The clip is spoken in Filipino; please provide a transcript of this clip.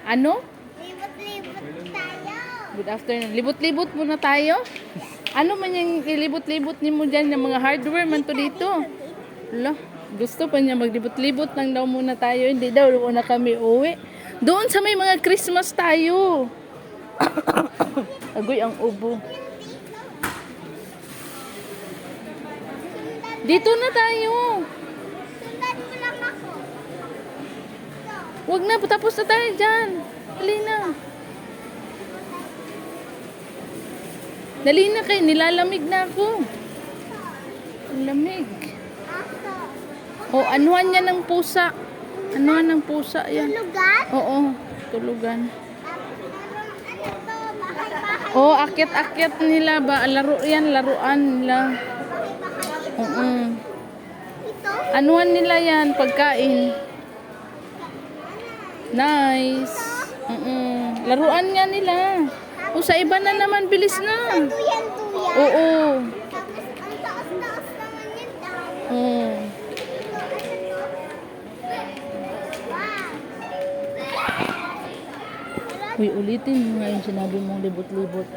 Ano? Libot-libot tayo. Good afternoon. Libot-libot muna tayo. Ano man yung ilibot-libot niyo mo dyan, yung mga hardware man to dito. Ala, gusto pa niya maglibot-libot lang daw muna tayo. Hindi daw muna kami uwi. Doon sa may mga Christmas tayo. Agoy ang ubo. Dito na tayo. Sundan mo lang ako. Wag na, tapos na tayo dyan. Dali na. Dali na kayo, nilalamig na ako. Ang lamig. Aso. O, anuhan niya ng pusa. Anuhan ng pusa yan. Tulugan? Oo, tulugan. Ano to? Bahay-bahay. O, akyat-akyat nila ba? Laro yan, laruan nila. Bahay-bahay. Oo. Ito? Anuhan nila yan, pagkain. Nice. Laruan nga nila. O, sa iba na naman, bilis na. Tuyan-tuyan. Oo. Tapos ang taas-taas naman yan. Dami. Oo. Wow. Uy, ulitin mo nga yung sinabi mong libot-libot.